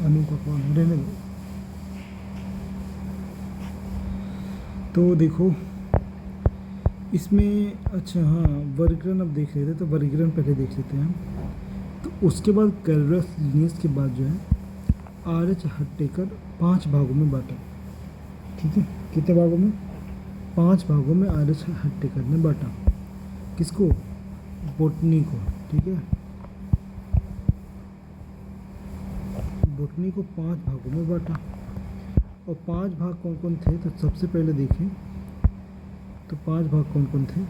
अनु का कौन रहने दो। तो देखो इसमें, अच्छा हाँ, वर्गीकरण अब देख लेते हैं, तो वर्गीकरण पहले देख लेते हैं। तो उसके बाद कैलरस लीनियस के बाद जो है आर एच हट्टेकर 5 भागों में बांटा। ठीक है, कितने भागों में? 5 भागों में आर एच हट्टेकर ने बांटा। किसको? बोटनी को। ठीक है, बोटनी को 5 भागों में बांटा। और 5 भाग कौन कौन थे? तो सबसे पहले देखें तो 5 भाग कौन कौन थे।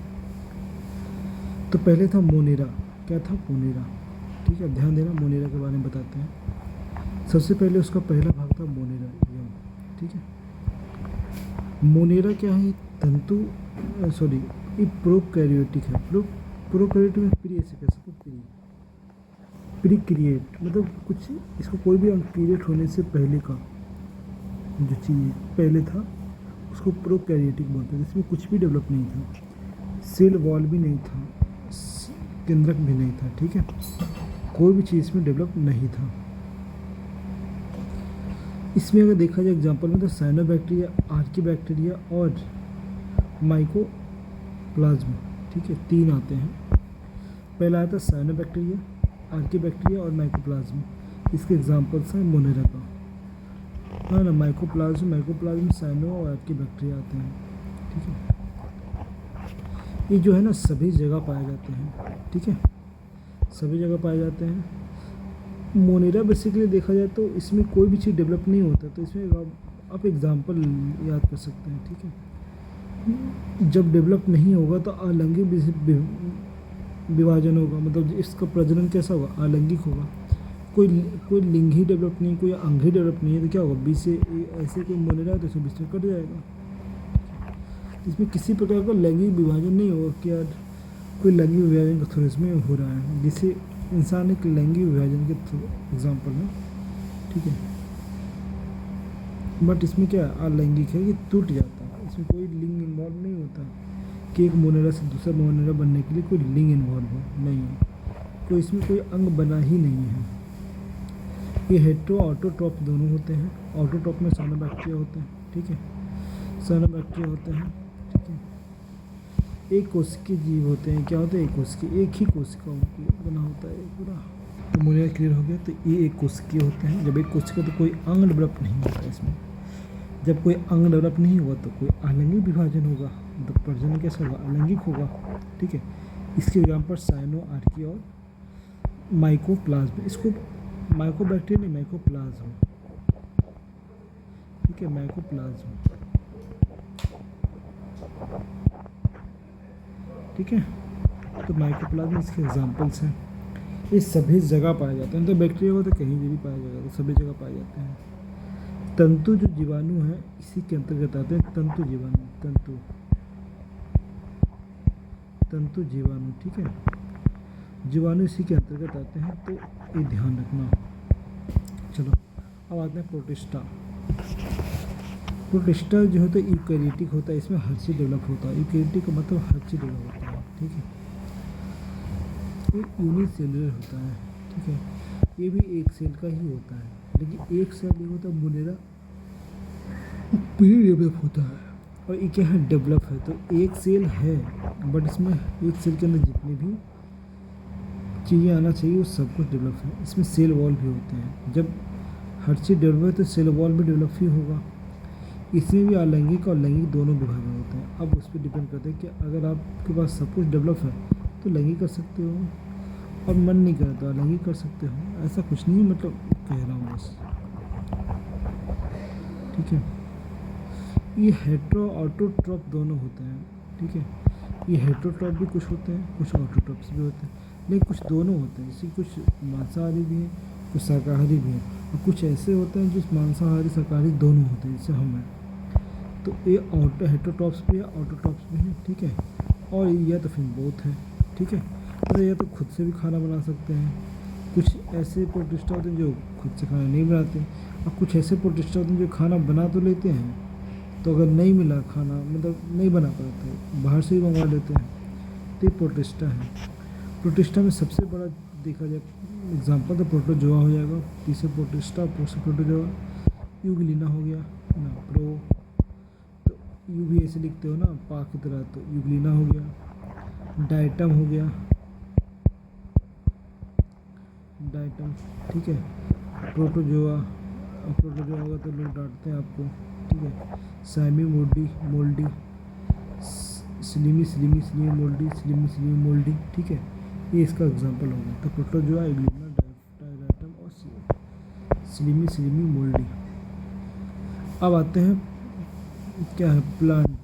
तो पहले था मोनेरा। क्या था? मोनेरा। ठीक है, ध्यान देना, मोनेरा के बारे में बताते हैं। सबसे पहले उसका पहला भाग था मोनेरा यम। ठीक है, मोनेरा क्या है? तंतु, सॉरी, ये प्रोकैरियोटिक है। प्रोकैरियोटिक में प्री ऐसे कह सकते, प्री क्रिएट मतलब कुछ, इसको कोई भी क्रिएट होने से पहले का जो चीज़ पहले था उसको प्रोकैरियोटिक बोलते हैं। इसमें कुछ भी डेवलप नहीं था, सेल वॉल भी नहीं था, केंद्रक भी नहीं था। ठीक है, कोई भी चीज़ में डेवलप नहीं था। इसमें अगर देखा जाए एग्जांपल में, तो साइनोबैक्टीरिया, आर्कीबैक्टीरिया और माइकोप्लाज्मा। ठीक है, 3 आते हैं। पहला आता है साइनोबैक्टीरिया, आर्कीबैक्टीरिया और माइकोप्लाज्मा। इसके एग्जांपल्स हैं मोनेरा का। हाँ ना, माइकोप्लाज्म साइनो और आर्कीबैक्टीरिया आते हैं। ठीक है, ये जो है ना सभी जगह पाए जाते हैं। ठीक है, सभी जगह पाए जाते हैं। मोनेरा बेसिकली देखा जाए तो इसमें कोई भी चीज़ डेवलप नहीं होता, तो इसमें आप एग्जांपल याद कर सकते हैं। ठीक है, जब डेवलप नहीं होगा तो अलैंगिक विभाजन होगा, मतलब इसका प्रजनन कैसा होगा? अलैंगिक होगा। कोई लिंग ही डेवलप नहीं, कोई अंग ही डेवलप नहीं है, तो क्या होगा? बीच से ऐसे कोई मोनेरा है तो इसमें बीच में कट जाएगा। इसमें किसी प्रकार का लैंगिक विभाजन नहीं होगा कि यार कोई लैंगिक विभाजन का थ्रू इसमें हो रहा है, जिसे इंसान एक लैंगिक विभाजन के थ्रू एग्जाम्पल है। ठीक है, बट इसमें क्या अलैंगिक है कि टूट जाता है, इसमें कोई लिंग इन्वॉल्व नहीं होता कि एक मोनेरा से दूसरा मोनेरा बनने के लिए कोई लिंग इन्वॉल्व हो, नहीं है। तो इसमें कोई अंग बना ही नहीं है। ये हेट्रो ऑटोट्रॉप दोनों होते हैं। ऑटोट्रॉप में साइनोबैक्टीरिया होते हैं। ठीक है, साइनोबैक्टीरिया होते हैं। ठीक है, एक कोशिकीय जीव होते हैं। क्या होते हैं? एक कोशिकीय, एक ही कोशिका बना होता है पूरा। तो मोनेरा क्लियर हो गया। तो ये एक कोशिकीय होते हैं। जब एक कोशिका, तो कोई अंग डेवलप नहीं होता इसमें। जब कोई अंग डेवलप नहीं हुआ तो कोई अलैंगिक विभाजन होगा, तो प्रजनन कैसा होगा? अलैंगिक होगा। ठीक है, इसके एग्जाम्पल साइनो, आर्की और माइकोप्लाज्म। इसको माइकोबैक्टीरिया नहीं, माइकोप्लाज्म। ठीक है, माइकोप्लाज्म। ठीक है, तो माइकोप्लाज्म इसके एग्जाम्पल्स हैं। ये सभी जगह पाए जाते हैं। तो बैक्टीरिया को तो कहीं भी पाया जाएगा, तो सभी जगह पाए जाते हैं। तंतु जो जीवाणु हैं इसी के अंतर्गत आते हैं। तंतु जीवाणु, तंतु जीवाणु। ठीक है, जीवाणु इसी के अंतर्गत आते हैं, तो ये ध्यान रखना। चलो अब आते हैं प्रोटिस्टा। प्रोटिस्टा जो होता है यूकैरियोटिक होता है, इसमें हर चीज़ डेवलप होता है। यूकैरियोटिक का मतलब हर चीज़ डेवलप होता है। ठीक है, ये यूनिसेलुलर होता है। ठीक है, ये भी एक सेल का ही होता है, लेकिन एक सेल नहीं होता मोनेरा, प्री डेवलप होता है। और ये क्या है? डेवलप है। तो एक सेल है, बट इसमें एक सेल के अंदर जितनी भी चीज़ें आना चाहिए वो सब कुछ डेवलप है। इसमें सेल वॉल भी होते हैं। जब हर चीज़ डेवलप है तो सेल वॉल भी डेवलप ही होगा। इसमें भी अलैंगिक और लैंगिक दोनों विभाजन होते हैं। अब उस पर डिपेंड करता है कि अगर आपके पास सब कुछ डेवलप है तो लैंगिक कर सकते हो, और मन नहीं करता तो अलैंगिक कर सकते हो। ऐसा कुछ नहीं है, मतलब कह रहा हूँ बस। ठीक है, ये हेट्रो ऑटोट्रॉप दोनों होते हैं। ठीक है, ये हेट्रोट्रॉप भी कुछ होते हैं, कुछ ऑटोट्रॉप्स भी होते हैं, लेकिन कुछ दोनों होते हैं। जैसे कुछ मांसाहारी भी हैं, कुछ शाकाहारी भी हैं, और कुछ ऐसे होते हैं जो मांसाहारी शाकाहारी दोनों होते हैं, जैसे हम हैं। तो ये हेट्रोट्रॉप्स भी है, ऑटोट्रॉप्स भी हैं। ठीक है, और या तो फिर बोथ है। ठीक है, तो या तो खुद से भी खाना बना सकते हैं। कुछ ऐसे प्रोटिस्टा होते हैं जो खुद से खाना नहीं बनाते, और कुछ ऐसे प्रोटिस्टा होते हैं जो खाना बना तो लेते हैं, तो अगर नहीं मिला खाना, मतलब नहीं बना पाते, बाहर से ही मंगवा लेते हैं, तो ये प्रोटिस्टा है। प्रोटिस्टा में सबसे बड़ा देखा जाए एग्जाम्पल तो प्रोटोजोआ हो जाएगा, पी से प्रोटिस्टा, प्रो से प्रोटोजोआ, यूग्लिना हो गया ना, प्रो तो यू भी ऐसे लिखते हो ना पा की तरह, तो यूग्लिना हो गया, डाइटम हो गया, डाइटम, ठीक है, प्रोटोजोआ, प्रोटोजोआ होगा तो लोग डांटते हैं आपको, ठीक है, सैमी moldy, moldy, slimy slimy slimy moldy, slimy slimy moldy, ठीक है, ये इसका एग्जांपल हो गया। तो प्रोटोजोआ, यूग्लिना, डाइटम और स्लिमी स्लिमी मोल्डी। अब आते हैं क्या है प्लांट।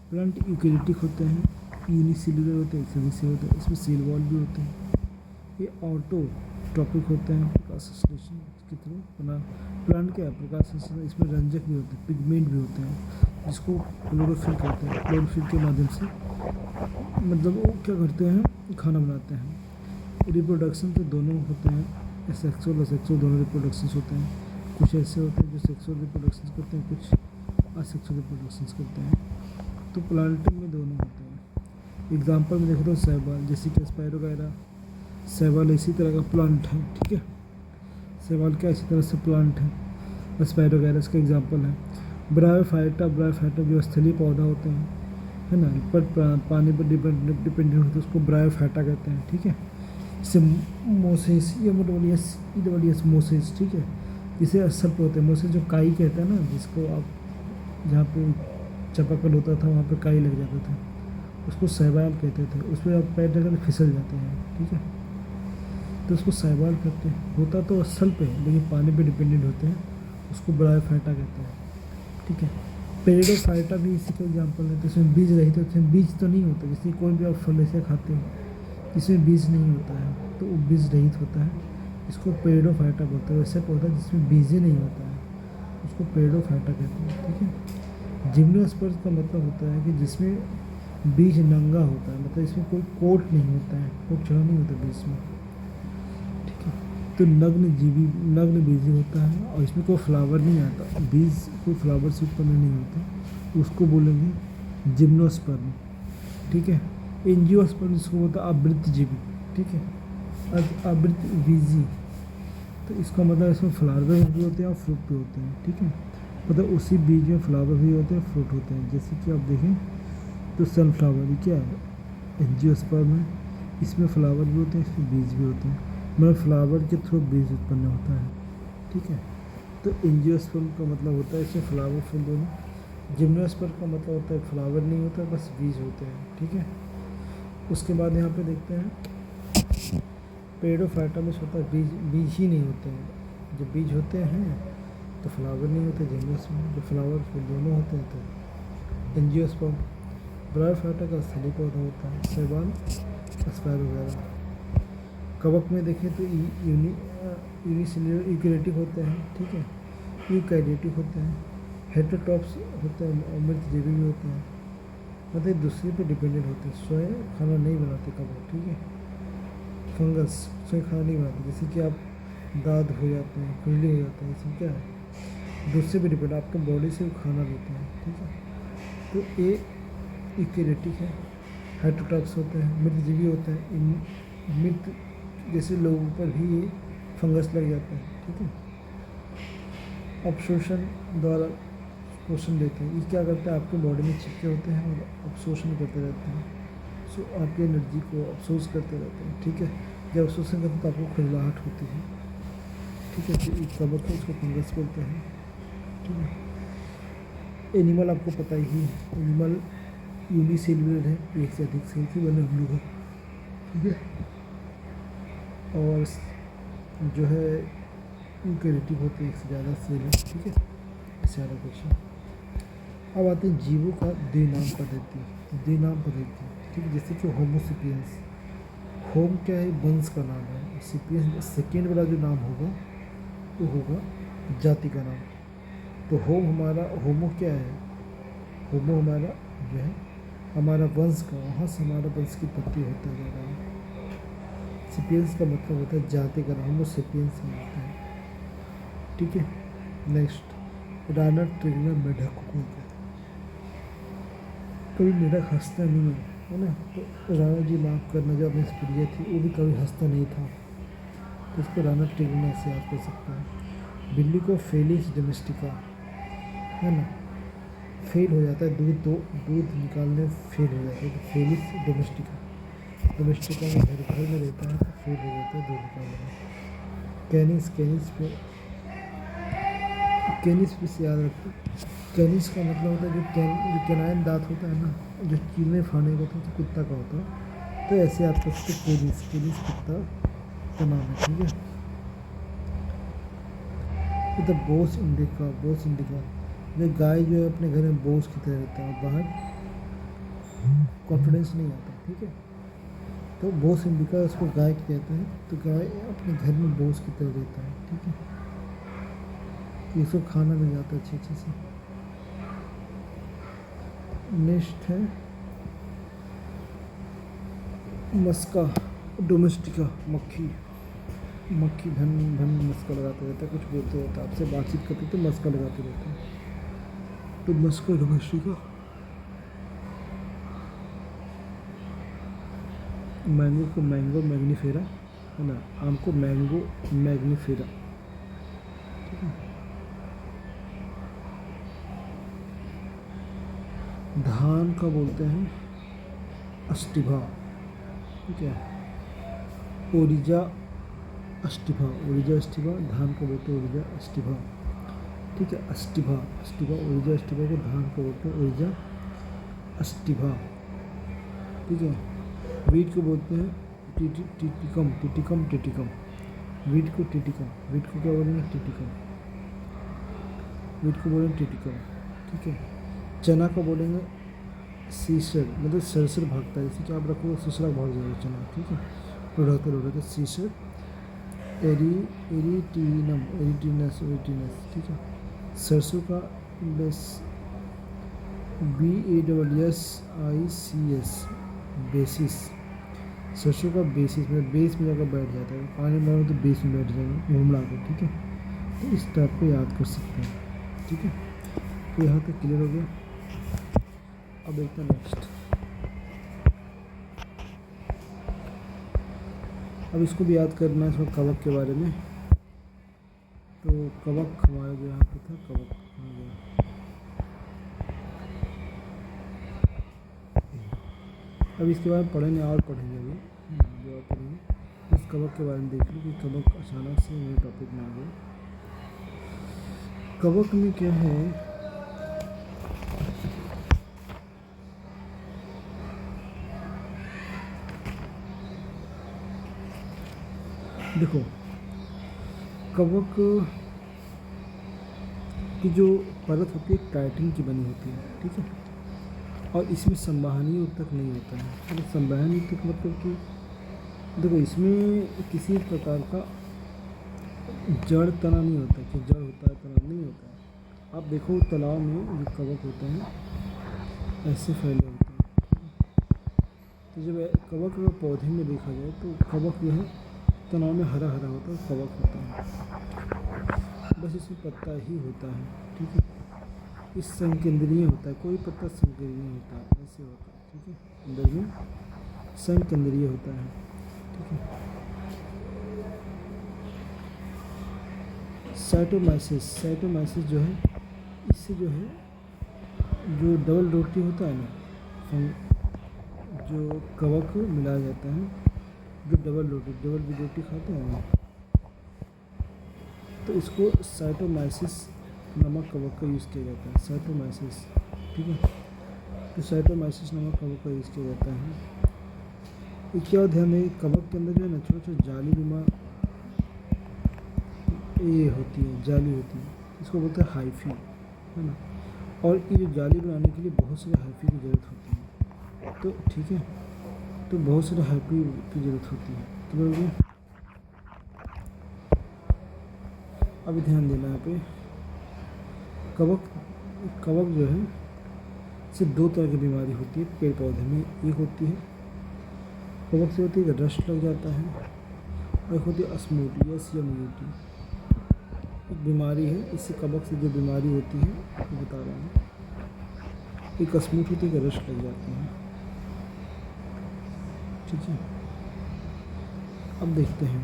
प्लांट यूकेरियोटिक होते हैं, यूनिसेल्युलर होते हैं, एक्सट्रासेल्युलर होते हैं, इसमें सेल वॉल भी होते हैं। ये ऑटोट्रॉपिक होते हैं, प्रकाश संश्लेषण के थ्रू बना। प्लांट क्या है, प्रकाश संश्लेषण, इसमें रंजक भी होते हैं, पिगमेंट भी होते हैं, जिसको क्लोरोफिल कहते हैं। क्लोरोफिल के माध्यम से मतलब वो क्या करते हैं, खाना बनाते हैं। रिप्रोडक्शन तो दोनों होते हैं, सेक्सुअल और सेक्सुअल दोनों रिप्रोडक्शंस होते हैं। कुछ ऐसे होते हैं जो सेक्सुअल रिप्रोडक्शंस करते हैं, कुछ असेक्सुअल रिप्रोडक्शंस करते हैं। तो प्लांट में दोनों होते हैं। एग्जाम्पल में देखो तो शैवाल, जैसे कि स्पाइरोगायरा, शैवाल इसी तरह का प्लांट है, ठीक है, शैवाल क्या इसी तरह से प्लांट है। स्पाइरोगायरा इसका एग्जाम्पल है। ब्रायोफाइटा, ब्रायोफाइटा जो स्थलीय पौधा होते हैं, है ना, पर पानी पर डिपेंडेंट होते हैं, उसको ब्रायोफाइटा कहते हैं, ठीक है। जैसे मोसेस, ये मोडोलियस मोसेस, ठीक है, जिसे असर पे होते हैं। मोसेस जो काई कहते हैं ना, जिसको आप जहाँ पे चापाकल होता था वहाँ पे काई लग जाता था, उसको शैवाल कहते थे। उस पर आप पैर रखकर फिसल जाते हैं, ठीक है, तो उसको शैवाल कहते हैं। होता तो असल पे लेकिन पानी पे डिपेंडेंट होते हैं, उसको ब्रायोफाइटा कहते हैं, ठीक है। पेरिडोफाइटा भी इसी का एग्जाम्पल है। तो इसमें बीज रहित होते हैं, बीज तो नहीं होता, जैसे कोई भी आप फल ऐसे खाते हो जिसमें बीज नहीं होता है तो वो बीज रहित होता है, इसको पेरिडोफाइटा बोलते हैं। वैसे पौधा जिसमें बीज ही नहीं होता है उसको पेरिडोफाइटा कहते हैं, ठीक है। जिम्नोस्पर्म का मतलब होता है कि जिसमें बीज नंगा होता है, मतलब इसमें कोई कोट नहीं होता है, कोट चढ़ा नहीं होता बीज में, ठीक है। तो नग्न बीजी होता है और इसमें कोई फ्लावर नहीं आता, बीज कोई फ्लावर से उत्पन्न नहीं होता, उसको बोलेंगे जिम्नोस्पर्म, ठीक है। एंजियोस्पर्म जिसको बोलता है आवृतजीवी, ठीक है, आवृतबीजी। तो इसका मतलब इसमें फ्लावर भी होते हैं और फ्रूट भी होते हैं, ठीक है, मतलब उसी बीज में फ्लावर भी होते हैं, फ्रूट होते हैं। जैसे कि आप देखें तो सनफ्लावर क्या है, एंजियोस्पर्म है, इसमें फ्लावर भी होते हैं, इसमें बीज भी होते हैं, मतलब फ्लावर के थ्रू बीज उत्पन्न होता है, ठीक है। तो एंजियोस्पर्म का मतलब होता है इसमें फ्लावर फूल दोनों। जिम्नोस्पर्म का मतलब होता है फ्लावर नहीं होता, बस बीज होते हैं, ठीक है। उसके बाद यहाँ पे देखते हैं पेरिडोफाइटा में होता है बीज ही नहीं होते हैं। जब बीज होते हैं तो फ्लावर नहीं होते, जिम्नोस्पर्म जब फ्लावर फूल दोनों होते हैं तो एंजियोस्पर्म। ब्रायोफाइटा का स्थलीय पौधा होता है, शैवाल, स्पाइरोगायरा। कवक में देखें तो यूनिसेल्युलर यूकेरियोटिक होते हैं, ठीक है, यूकैरियोटिक होते हैं, हेटेरोट्रॉप्स होते हैं, अमृतजीवी भी होते हैं, मतलब दूसरे पे डिपेंडेंट होते हैं, स्वयं खाना नहीं बनाते कवक, ठीक है। फंगस स्वयं खाना नहीं बनाते, जैसे कि आप दाद हो जाते हैं, खुजली हो जाते हैं, इसमें क्या है, दूसरे पे डिपेंड, आपके बॉडी से खाना लेते हैं, ठीक है। तो ये यूकैरियोटिक है। हेटेरोट्रॉप्स होते हैं, मृतजीवी होते हैं, मृत जैसे लोगों पर भी ये फंगस लग जाते हैं, ठीक है। अवशोषण द्वारा पोषण देते हैं, ये क्या करते हैं, आपके बॉडी में चिपके होते हैं और अवशोषण करते रहते हैं, सो आपकी एनर्जी को अफसोस करते रहते हैं, ठीक है। जब अवशोषण करते हैं तो आपको खुजलाहट होती है, ठीक है। तो एक कवक है, उसको फंगस बोलते हैं, ठीक है। एनिमल आपको पता ही है, एनिमल यूनिसेल्युलर है, एक से अधिक सेल से बने हुए हैं, ठीक है। और जो है यूकैरियोटिक होते हैं, एक से ज़्यादा सेल है, ठीक है। इससे ज़्यादा क्वेश्चन। अब आते हैं जीवों का द्विनाम पद्धति, ठीक है। जैसे कि होमोसेपियंस, होम क्या है, वंश का नाम है, सेपियंस सेकेंड वाला जो नाम होगा वो होगा जाति का नाम। तो होमो क्या है, होमो हमारा जो है हमारा वंश का, वहाँ से हमारा वंश की उत्पत्ति होता जा रहा है। सेपियंस का मतलब होता है जाति का नाम, होमोसेपियंस होता है, ठीक है। नेक्स्ट, राना ट्रिगर मेढक को कहते हैं। कभी मेढक हंसता नहीं है, है ना। तो राणा जी माफ़ करना जो अपनी प्रिय थी वो भी कभी हंसता नहीं था, तो इसको राणा टेगुना से याद कर सकते हैं। बिल्ली को फेलिस डोमेस्टिका, है ना, फेल हो जाता है, दूध निकालने फेल हो जाता है, तो फेलिस डोमेस्टिका। डोमेस्टिका में घर में रहता है तो फेल हो जाता है दूध निकालने में। कैनिस पे से याद रखो। कैनिस का मतलब होता है जो कैनाइन दांत होता है ना, जो चीरने फाड़ने का होता है, तो कुत्ता का होता है। तो ऐसे आप कर सकते कैनिस कुत्ता का नाम है, ठीक है। तो बोस इंडिका ये गाय जो है अपने घर में बोस की तरह रहता है, बाहर कॉन्फिडेंस नहीं आता, ठीक है। तो बोस इंडिका उसको गाय कहते हैं, तो गाय अपने घर में बोस की तरह रहता है, ठीक है। तो इसको खाना मिल जाता है अच्छे से। नेक्स्ट है मस्का डोमेस्टिका, मक्खी धन मस्का लगाते रहता है, कुछ बोलते रहता है, आपसे बातचीत करते तो मस्का लगाते रहते हैं, तो मस्का डोमेस्टिका। मैंगो को मैंगो मैग्नीफेरा, है ना, आम को मैंगो मैग्नीफेरा, ठीक है। धान का बोलते हैं अस्टिभा, ठीक है। ओरिजा अस्टिभा, धान को बोलते हैं ओरिजा अस्टिभा, ठीक है। अस्टिभा ओरिजा अस्टिभा को धान को बोलते हैं ओरिजा अस्टिभा, ठीक है। वीट को बोलते हैं टिटिकम, वीट को क्या बोलेंगे, वीट को बोलेंगे टिटिकम, ठीक है। चना को बोलेंगे सीसर, मतलब सरसर भागता है, जैसे कि आप रखोगे ससुरा भाग जाएगा चना, ठीक है। उड़ाते सीसर। एरिटीनस, ठीक है। सरसों का BASSICS, बेसिस। सरसों का बेसिस में बेस में जाकर बैठ जाता है, पानी में तो बेस में बैठ जाएगा घुमड़ा कर, ठीक है। तो इस टाइप को याद कर सकते हैं, ठीक है। तो यहाँ तक क्लियर हो गया। अब देखते हैं नेक्स्ट। अब इसको भी याद करना है, इसमें कवक के बारे में। तो कवक हमारा जो यहाँ पे था, कवक कहाँ गया। अब इसके बारे में पढ़ेंगे और पढ़ेंगे अभी जो और पढ़ेंगे। इस कवक के बारे में देख लो कि कवक अचानक से मेरे टॉपिक में आ गया। कवक में क्या है, देखो कवक की जो परत होती है टाइटिन की बनी होती है, ठीक है। और इसमें संवहनीय ऊतक नहीं होता है, मतलब संवहनीय ऊतक मतलब कि देखो इसमें किसी प्रकार का जड़ तना नहीं होता, कि जड़ होता है तना नहीं होता है। आप देखो तालाब में जो कवक होते हैं ऐसे फैले होते हैं, तो जब कवक अगर पौधे में देखा जाए तो कवक जो है तनाव में हरा हरा होता है, कवक होता है, बस इसमें पत्ता ही होता है, ठीक है। इस संकेंद्रीय होता है, कोई पत्ता संकेंद्रीय होता है, ऐसे होता है, ठीक है। अंदर में संकेंद्रीय होता है, ठीक है। साइटोमाइसिस जो है, इससे जो है जो डबल रोटी होता है ना, जो कवक मिलाया जाता है, जो डबल रोटी खाते हैं ना, तो इसको साइटोमाइसिस नमक कवक का यूज़ किया जाता है, साइटोमाइसिस, ठीक है। तो साइटोमाइसिस नमक कवक का यूज़ किया जाता है। एक क्या ध्यान है, कवक के अंदर जो है ना छोटे छोटे जालीनुमा ये होती है, जाली होती है, इसको बोलते हैं हाइफी, है ना। और ये जो जाली बनाने के लिए बहुत सारे हाइफी की ज़रूरत होती है, तो ठीक है, तो बहुत सारे हाइफी की ज़रूरत होती है, क्लियर हो गया। अभी ध्यान देना यहाँ पे, कवक जो है सिर्फ दो तरह की बीमारी होती है पेड़ पौधे में। एक होती है कवक से होती है कि रस्ट लग जाता है, और एक होती है अस्मोटियस या म्यूटी, एक बीमारी है। इससे कवक से जो बीमारी होती है वो बता रहा हूँ। एक अस्मूट होती है कि रस्ट लग जाते हैं, ठीक है। अब देखते हैं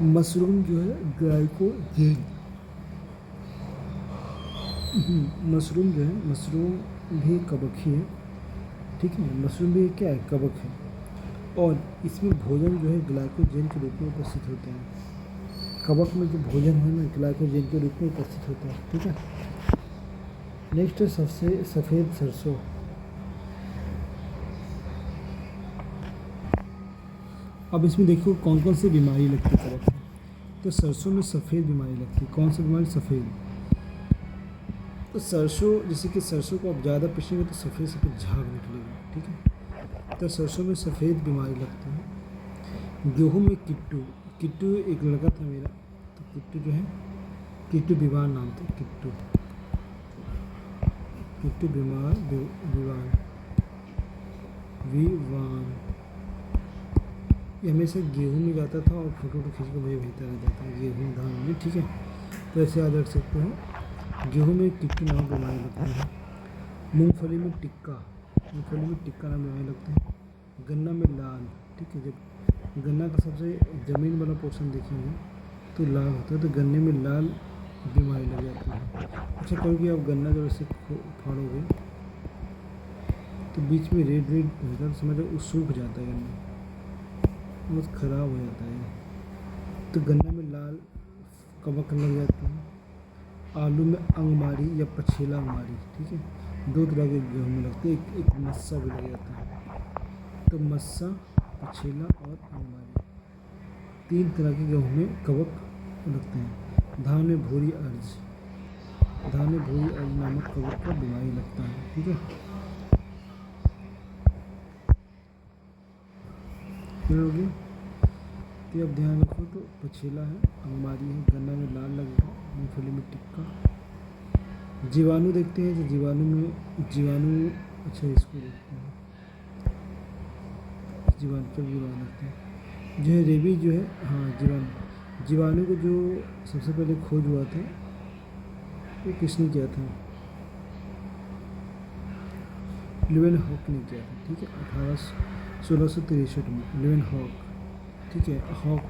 मशरूम जो है ग्लाइकोजेन, मशरूम जो है, मशरूम भी कवक ही है, ठीक है। मशरूम भी क्या है, कवक है, और इसमें भोजन जो है ग्लाइकोजेन के रूप में उपस्थित होते हैं। कवक में जो भोजन है ना ग्लाइकोजेन के रूप में उपस्थित होता है, ठीक है। नेक्स्ट है सबसे सफ़ेद सरसों। अब इसमें देखो कौन कौन सी बीमारी लगती है कवक में। तो सरसों में सफ़ेद बीमारी लगती है। कौन सी बीमारी, सफ़ेद। तो सरसों, जैसे कि सरसों को आप ज़्यादा पीसेंगे तो सफ़ेद सफ़ेद झाग निकलेगा, ठीक है। तो सरसों में सफ़ेद बीमारी लगती है। गेहूँ में किट्टू, किट्टू एक लड़का था मेरा, तो किट्टू जो है, किट्टू विवान नाम था, किट्टू, किट्टू बीमार, विवान, विवान। ये हमेशा गेहूँ में जाता था और फोटो खींच कर मुझे भेजता रहता था, गेहूँ धान में, ठीक है। तो ऐसे याद रख सकते हो। गेहूँ में किट्टू नामक बीमारी लगती है। मूंगफली में टिक्का, मूंगफली में टिक्का नाम बीमारी लगती है। गन्ना में लाल, ठीक है। जब गन्ना का सबसे ज़मीन वाला पोर्शन देखेंगे तो लाल होता है, तो गन्ने में लाल बीमारी लग जाती है। अच्छा, कभी आप गन्ना जब ऐसे फाड़ोगे तो बीच में रेड रेड होता है, तो समझो वो सूख जाता है, गन्ना बहुत ख़राब हो जाता है। तो गन्ने में लाल कवक लग जाते हैं। आलू में अंगमारी या पछेला अंगमारी, ठीक है। दो तरह के गेहूँ में लगते हैं, एक मस्सा भी लग जाता है। तो मस्सा, पछेला और अंगमारी, तीन तरह के गेहूँ में कवक लगते हैं। धान में भूरी अर्ज, धान में भूरी अर्ज नामक कवक का बीमारी लगता है, ठीक है। फिर हो गया। तो अब ध्यान रखो, तो पछेला है, अंगमारी है, गन्ना में लाल लगेगा, मूंगफली में टिक्का। जीवाणु देखते हैं, तो जीवाणु में जीवाणु, अच्छा इसको देखते हैं, जीवाणु पर जीवाणु लगते हैं जो है, रेबीज जो है, हाँ जीवाणु, जीवाणु को जो सबसे पहले खोज हुआ था वो किसने किया था, लिवेन हॉक ने किया था, ठीक है। 1663 में लिवेन हॉक, ठीक है। हॉक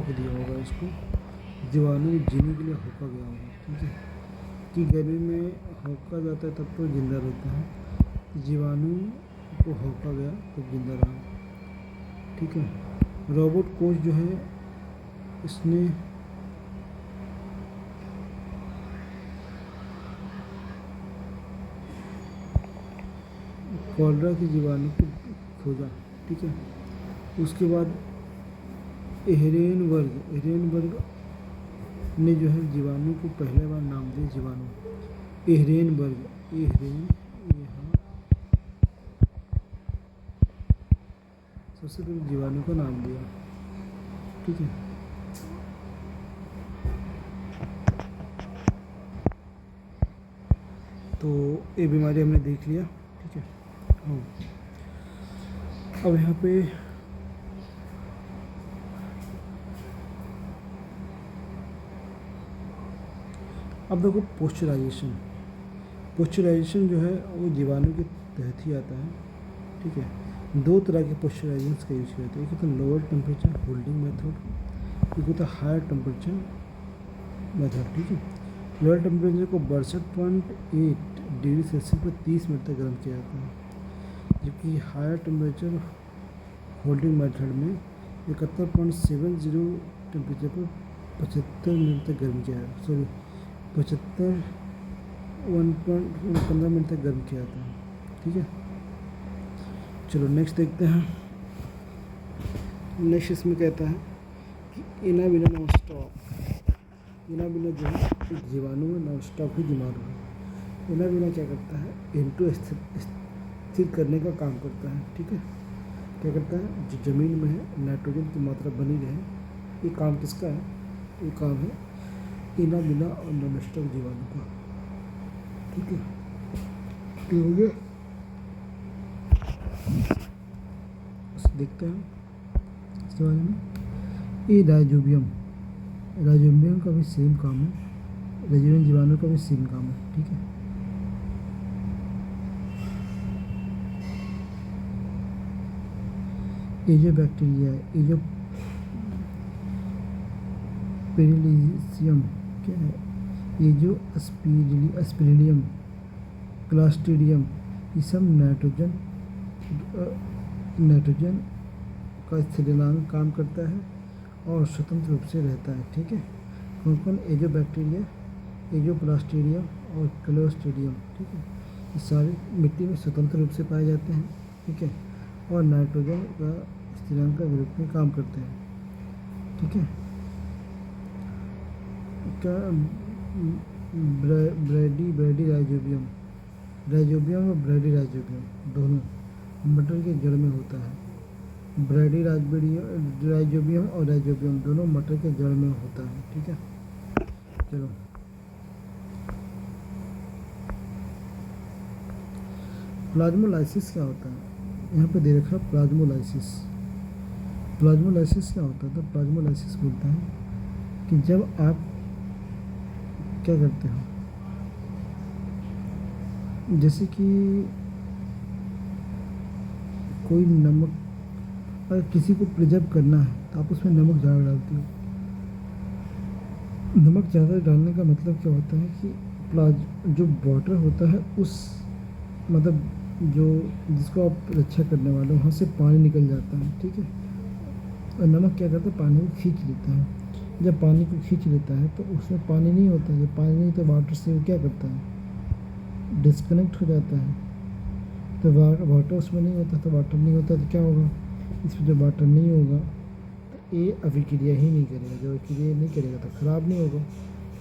दिया होगा इसको, जीवाणु जीने के लिए हॉका गया होगा, ठीक है। कि गर्मी में हॉका जाता है तब तो जिंदा रहता है, जीवाणु को हॉका गया तो जिंदा रहा, ठीक है। रॉबर्ट कोच जो है, इसने कॉलरा के जीवाणु को खोजा, ठीक है। उसके बाद एहरेनबर्ग ने जो है जीवाणु को पहले बार नाम दिया, जीवाणु एहरेनबर्ग, यहाँ सबसे पहले जीवाणु का नाम दिया, ठीक है। तो ये बीमारी हमने देख लिया, ठीक है। हाँ, अब यहाँ पे अब देखो पोस्चराइजेशन, पोस्चराइजेशन जो है वो जीवाणु के तहत ही आता है, ठीक है। दो तरह के पोस्चराइजेशन का यूज किया जाता है, एक होता है लोअर टेम्परेचर होल्डिंग मेथड, एक होता है हायर टेम्परेचर मेथड, ठीक है। लोअर टेम्परेचर को 62.8 डिग्री सेल्सियस पर 30 मिनट तक गर्म किया जाता है, जबकि हायर टेम्परेचर होल्डिंग मेथड में 71.70 टेम्परेचर पर 75 मिनट तक गर्म किया जाता है, सॉरी 15 मिनट तक गर्म किया जाता है, ठीक है। चलो नेक्स्ट देखते हैं। नेक्स्ट इसमें कहता है कि इनाबिला नॉन स्टॉप, इनाबिला जो है एक जीवाणु में नॉन स्टॉप ही जीवाणु है। इनाबिला क्या करता है, N2 स्थिर करने का काम करता है, ठीक है। क्या करता है, जो ज़मीन में है नाइट्रोजन की मात्रा बनी रहे, ये काम किसका है, ये काम है इनाबिला और नॉन स्टॉप जीवाणु का, ठीक है। ठीक हो गया। देखते हैं इसके बारे में। ये राइजोबियम, राइजोबियम का भी सेम काम है, राइजोबियम जीवाणु का भी सेम काम है, ठीक है। ये जो बैक्टीरिया है, ये जो पेरिलिशियम क्या है, ये जो एस्पिरिडियम, क्लास्ट्रीडियम, ये सब नाइट्रोजन का स्थिरांक काम करता है और स्वतंत्र रूप से रहता है। ठीक है, कौन कौन? एजोबैक्टीरिया, एजोक्लास्ट्रीडियम और क्लोस्ट्रीडियम। ठीक है, ये सारे मिट्टी में स्वतंत्र रूप से पाए जाते हैं। ठीक है, और नाइट्रोजन का स्थिरांक के रूप में काम करते हैं। ठीक है, क्या ब्रैडी राइजोबियम और ब्रैडी राइजोबियम दोनों मटर के जड़ में होता है। ब्रैडी राइजोबियम और राइजोबियम दोनों मटर के जड़ में होता है। ठीक है, चलो प्लाज्मोलाइसिस क्या होता है? यहाँ पे दे रखा है प्लाज्मोलाइसिस। प्लाज्मोलाइसिस क्या होता है? तो प्लाज्मोलाइसिस बोलता है कि जब आप क्या करते हो, जैसे कि कोई नमक, अगर किसी को प्रिजर्व करना है तो आप उसमें नमक ज़्यादा डालते हो। नमक ज़्यादा डालने का मतलब क्या होता है कि जो वाटर होता है उस मतलब जो जिसको आप रक्षा करने वाले हो वहाँ से पानी निकल जाता है। ठीक है, और नमक क्या करता है? पानी को खींच लेता है। जब पानी को खींच लेता है तो उसमें पानी नहीं होता है। जब पानी नहीं तो वाटर से वो क्या करता है? डिस्कनेक्ट हो जाता है। तो वाटर उसमें नहीं होता, तो वाटर नहीं होता तो क्या होगा? इसमें जब वाटर नहीं होगा तो ये अभिक्रिया ही नहीं करेगा। जब अभिक्रिया नहीं करेगा तो ख़राब नहीं होगा।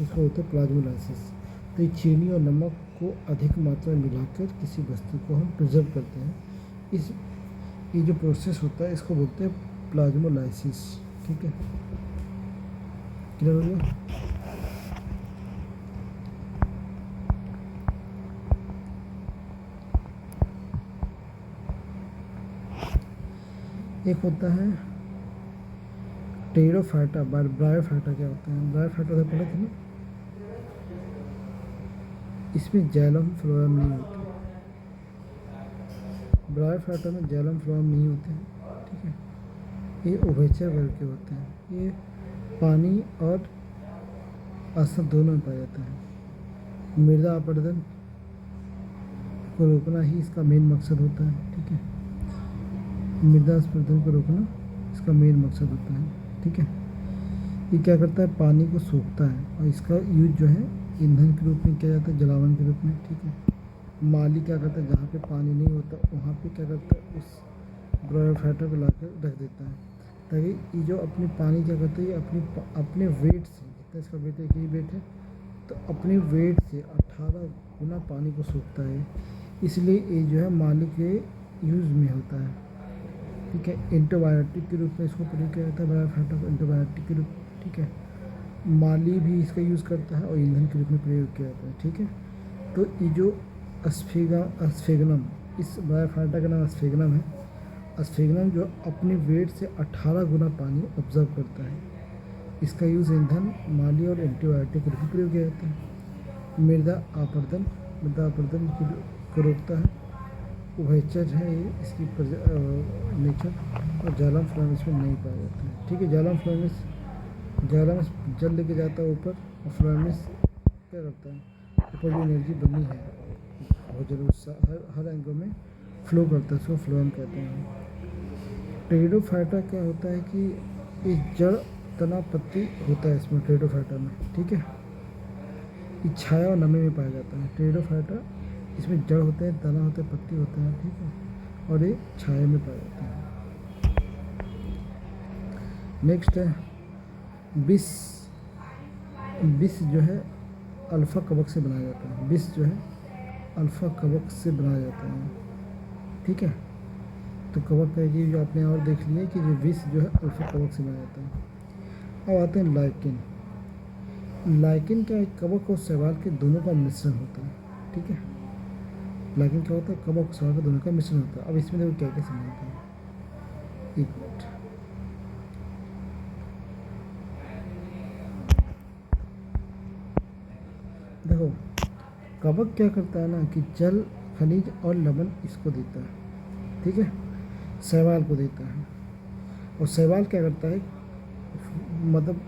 इसको होता है प्लाज्मोलाइसिस। तो ये चीनी और नमक को अधिक मात्रा में मिलाकर किसी वस्तु को हम प्रिजर्व करते हैं। ये जो प्रोसेस होता है इसको बोलते हैं प्लाज्मोलाइसिस। ठीक है, क्लियर हो गया? एक होता है टेरोफाइटा। ब्रायोफाइटा क्या होता है? ब्रायोफाइटा तो पढ़े थे ना, इसमें जाइलम फ्लोएम नहीं होता। ब्रायोफाइटा में जाइलम फ्लोएम नहीं होते हैं। ठीक है, ये उभयचर वर्ग के होते हैं। ये पानी और आसर दोनों में पाया जाता है। मृदा अपरदन को रोकना ही इसका मेन मकसद होता है। ठीक है, मृदा अपरदन को रोकना इसका मेन मकसद होता है। ठीक है, ये क्या करता है? पानी को सोखता है और इसका यूज जो है ईंधन के रूप में किया जाता है, जलावन के रूप में। ठीक है, माली क्या करता है? जहाँ पे पानी नहीं होता वहाँ पे क्या करता है? उस ब्रायोफाइटा को ला कर रख देता है, ताकि ये जो अपनी पानी क्या करता है? अपने वेट से, जितना इसका वेट है, एक ही वेट है, तो अपने वेट से 18 गुना पानी को सोखता है। इसलिए ये जो है माली के यूज़ में होता है। ठीक है, एंटीबायोटिक के रूप में इसको प्रयोग किया जाता है ब्रायोफाइटा को, एंटीबायोटिक के रूप। ठीक है, माली भी इसका यूज़ करता है और ईंधन के रूप में प्रयोग किया जाता है। ठीक है, तो ये जो अस्फेगनम, इस ब्रायोफाइटा का नाम अस्फेगनम है। अस्फेगनम जो अपने वेट से 18 गुना पानी ऑब्जर्व करता है। इसका यूज़ ईंधन, माली और एंटीबायोटिक के रूप में प्रयोग किया जाता है। मृदा अपरदन को रोकता है। उभयचर है ये, इसकी नेचर, और जाइलम फ्लोएम इसमें नहीं पाया जाता है। ठीक है, जाइलम जल लेके जाता है ऊपर, और फ्लोएमिस क्या करता है? ऊपर जो एनर्जी बनी है बहुत जरूर हर एंगल में फ्लो करता है, उसको फ्लोएम कहते हैं। टेरिडोफाइटा क्या होता है कि ये जड़, तना, पत्ती होता है इसमें टेरिडोफाइटा में। ठीक है, ये छाया और नमी में पाया जाता है। टेरिडोफाइटा इसमें जड़ होते हैं, तना होते हैं, पत्ती होते हैं। ठीक है, और ये छाया में पाया जाता है। नेक्स्ट है विष। विष जो है अल्फा कवक से बनाया जाता है। विष जो है अल्फा कवक से बनाया जाता है। ठीक है, तो कवक का ये जो आपने और देख लिया कि जो विष जो है अल्फा कवक से बनाया जाता है। अब आते हैं लाइकिन। लाइकिन क्या है? कवक और शैवाल के दोनों का मिश्रण होता है। ठीक है, लाइकिन क्या होता है? कवक और शैवाल के दोनों का मिश्रण होता है। अब इसमें देखो क्या क्या समानता है। एक मिनट, देखो कवक क्या करता है ना कि जल, खनिज और लवण इसको देता है। ठीक है, शैवाल को देता है। और शैवाल क्या करता है, मतलब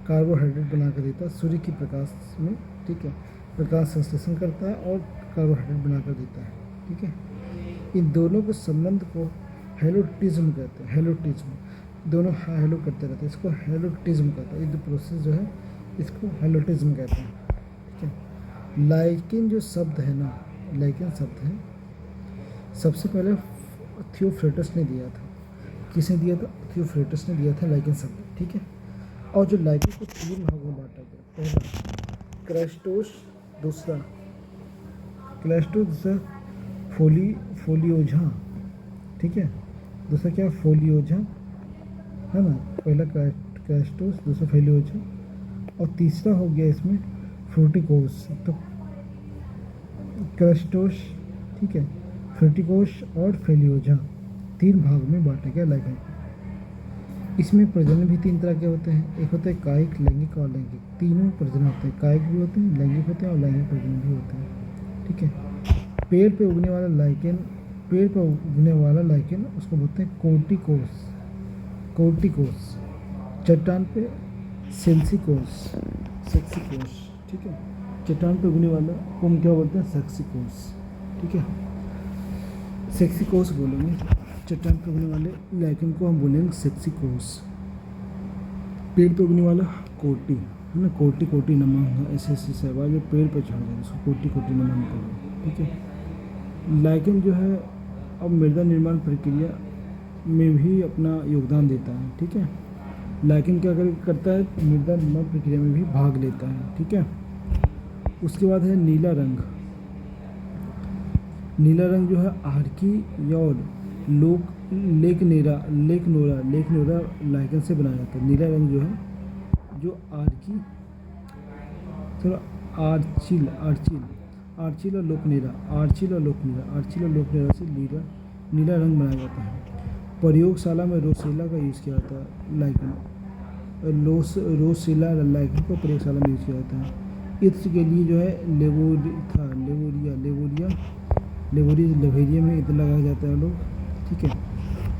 कार्बोहाइड्रेट बना कर देता है सूर्य की प्रकाश में, ठीक है, प्रकाश संश्लेषण करता है और कार्बोहाइड्रेट बना कर देता है, ठीक है। इन दोनों के संबंध को हेलोटिज्म कहते हैं, हेलोटिज्म, दोनों हेलो करते रहते हैं, इसको हेलोटिज्म कहते हैं। ये जो प्रोसेस जो है इसको हेलोटिज्म कहते हैं, ठीक है। लाइकेन जो शब्द है ना, लाइकेन शब्द है, सबसे पहले थियोफ्रेटस ने दिया था। किसने दिया था? थियोफ्रेटस ने दिया था लाइकेन शब्द, ठीक है। और जो लाइकेन को 3 भागों में बांटा गया, पहला क्रेस्टोस, दूसरा क्लेस्टोस, दूसरा फोलियोजा, ठीक है। दूसरा क्या? फोलियोजा, है ना, पहला क्रेस्टोस, दूसरा फोलियोजा, और तीसरा हो गया इसमें फ्रूटिकोस। तो क्रेस्टोस, ठीक है, फ्रूटिकोस और फोलियोजा 3 भाग में बांटा गया लाइकेन को। इसमें प्रजनन भी 3 तरह के होते हैं, एक होता है कायिक, लैंगिक और लैंगिक। तीनों प्रजनन होते हैं, कायिक भी होते हैं, लैंगिक होते हैं और लैंगिक प्रजनन भी होते हैं, ठीक है। पेड़ पे उगने वाला लाइकेन, पेड़ पर उगने वाला लाइकेन उसको बोलते हैं कोर्टिकोस, कोर्टिकोस। चट्टान पे सेल्सिकोस, सेक्सिकोस, ठीक है। चट्टान पे उगने वाला को हम क्या बोलते हैं? सेक्सिकोस, ठीक है, सेक्सिकोस बोलेंगे। चट्टान पे उगने वाले लाइकेन को हम बोलेंगे सेक्सिकोस। पेड़ पे उगने वाला कोटी, है ना, कोटी कोटी नमन, ऐसे ऐसे शैवाल जो पेड़ पर चढ़ जाए उसको कोटी कोटी नमन करें, ठीक है। लाइकेन जो है अब मृदा निर्माण प्रक्रिया में भी अपना योगदान देता है, ठीक है। लाइकेन क्या करता है? मृदा निर्माण प्रक्रिया में भी भाग लेता है, ठीक है। उसके बाद है नीला रंग। नीला रंग जो है आर्की और लेकनोरा लाइकेन से बनाया जाता है। नीला रंग जो है, जो आर्की, चलो आर्चिल और लोकनेरा से नीला रंग बनाया जाता है। प्रयोगशाला में रोसेला का यूज़ किया जाता है लाइकेन, रोसेला लाइकेन को प्रयोगशाला में यूज़ किया जाता है। इत्र के लिए जो है लेवोरिया में इत्र लगाया जाता है लोग, ठीक है।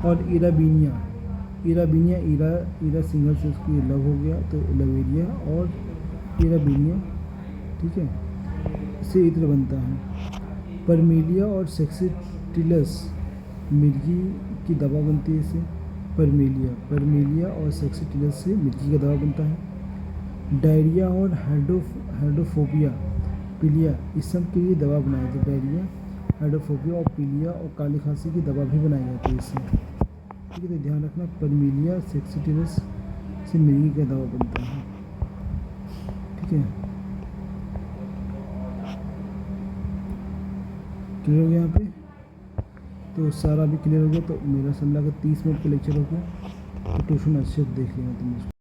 और इराबीनिया इरा सिंगल से उसकी लव हो गया तो लेवोरिया और इराबीनिया, ठीक है, से इत्र बनता है। परमेलिया और सेक्सिटिलस मिर्गी की दवा बनती है इससे। परमेलिया और सेक्सिटिलस से मिर्गी का दवा बनता है। डायरिया और हाइड्रोफोबिया पीलिया, इस सब के लिए दवा बनाई जाती है। डायरिया, हाइड्रोफोबिया और पीलिया और काली खांसी की दवा भी बनाई जाती है इससे, ठीक है। तो ध्यान रखना, परमेलिया सेक्सिटिलस से मिर्गी का दवा बनता है, ठीक है। क्लियर हो गया यहाँ पे? तो सारा भी क्लियर हो गया। तो मेरा समझ लगा 30 मिनट का लेक्चर हो गया, तो ट्यूशन अच्छे से देख लेना तुम इसको।